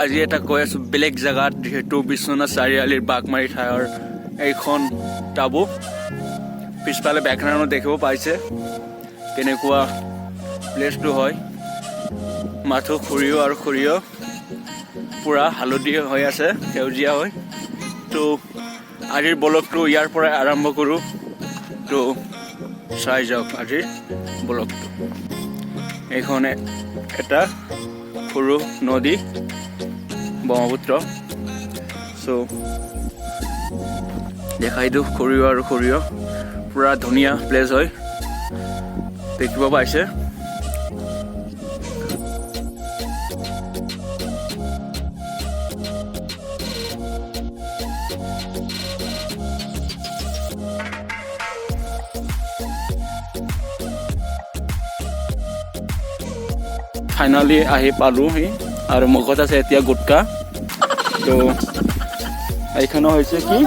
আজি এটা কৈ আছো বেলেগ জায়গাত যেহেতু বিশ্বনাথ চাৰিআলিৰ বাঘমাৰী ঠাইৰ এইখন টাবু পিছফালে বেকগ্ৰাউণ্ড দেখিব পাইছে কেনেকুৱা প্লেচটো হয় মাথো খুৰিও আৰু খুৰিও পুৰা হালধীয়া হৈ আছে সেউজীয়া হৈ তো আজিৰ ব্লগটো ইয়াৰ পৰাই আৰম্ভ কৰোঁ তো চাই যাওক আজিৰ ব্লগটো এইখনে এটা সৰু নদী ব্ৰহ্মপুত্ৰ সো দেখাই দিওঁ সৰিয়হ আৰু সৰিয়হ পুৰা ধুনীয়া প্লেচ হয় দেখিব পাইছে ফাইনালি আহি পালোহি আৰু মুখত আছে এতিয়া গুটকা তো এইখানে হৈছে কি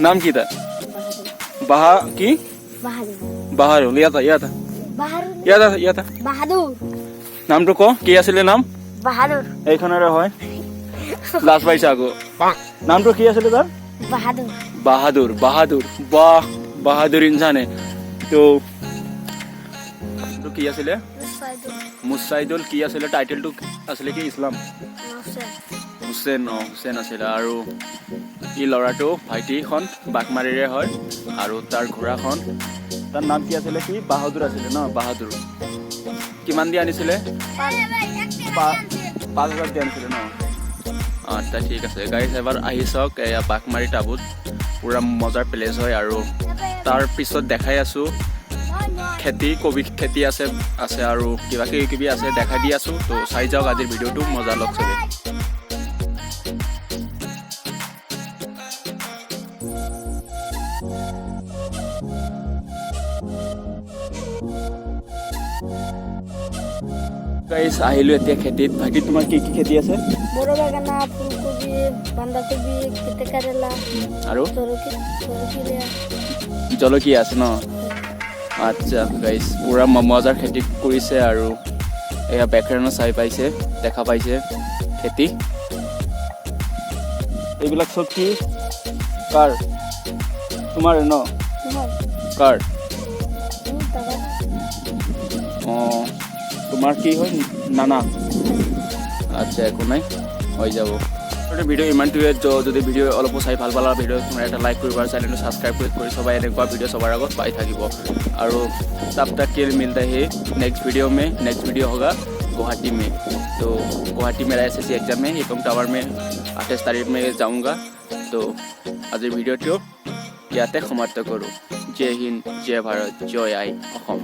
নাম কি তার বাহা কি বাহাদুর ইয়াতা বাহাদুর নামটো ক কি আছিলে নাম বাহাদুর এইখনৰে হয় লাজ পাইছে আকৌ নামটো কি আছিলে তাৰ বাহাদুর বাহাদুর বাহাদুর বাহ বাহাদুর ইনসানে তো কি আছিলে মুসাইদুল কি আছিলে টাইটেলটো আছিলে কি ইছলাম হুছেইন হুছেইন আছিলে আৰু ই ল'ৰাটো ভাইটিখন বাঘমাৰীৰে হয় আৰু তাৰ ঘোঁৰাখন তাৰ নাম কি আছিলে কি বাহাদুৰ আছিলে ন বাহাদুৰ কিমান দি আনিছিলে 5,000 দি আনিছিলে ন আচ্ছা ঠিক আছে গাইজ এবাৰ আহি চাওক এয়া বাঘমাৰী টাবুত পুৰা মজাৰ প্লেচ হয় আৰু তাৰ পিছত দেখাই আছো খেতি কবি খেতি আছে আৰু কিবা কিবি আছে দেখাই দি আছো তো চাই যাওক আজিৰ ভিডিঅ'টো মজা লওক চবে গাইজ আহিলো এতিয়া খেতিত ভাইটি তোমাৰ কি কি খেতি আছে বড় বাগানা ফুলকবি বান্ধাকবি কেতে কেৰেলা আৰু জলকীয়া জলকীয়া আছে ন আচ্ছা গাইজ পুৰা মজাৰ খেতি কৰিছে আৰু এয়া বেকগ্ৰাউণ্ডত চাই পাইছে দেখা পাইছে খেতি এইবিলাক চব কি কাৰ তোমাৰ ন কাৰ অঁ তোমাৰ কি হয় নানা আচ্ছা একো নাই হৈ যাব ভিডিঅ' ইমানটোৱে যদি ভিডিঅ' অলপ চাই ভাল পালা ভিডিঅ' তোমাৰ এটা লাইক কৰিব আৰু চেনেলটো ছাবস্ক্ৰাইব কৰি সবাই এনেকুৱা ভিডিঅ' সবাৰ আগত পাই থাকিব আৰু तब तक के लिए मिलता है नेक्स्ट वीडियो होगा गुवाहाटी में तो गुवाहाटी मेरा SSC एग्जाम है एकम टावर में 28 तारीख में जाऊंगा तो आज भिडिओ ইয়াতে সমাপ্ত কৰোঁ জয় হিন্দ জয় ভাৰত জয় আই অসম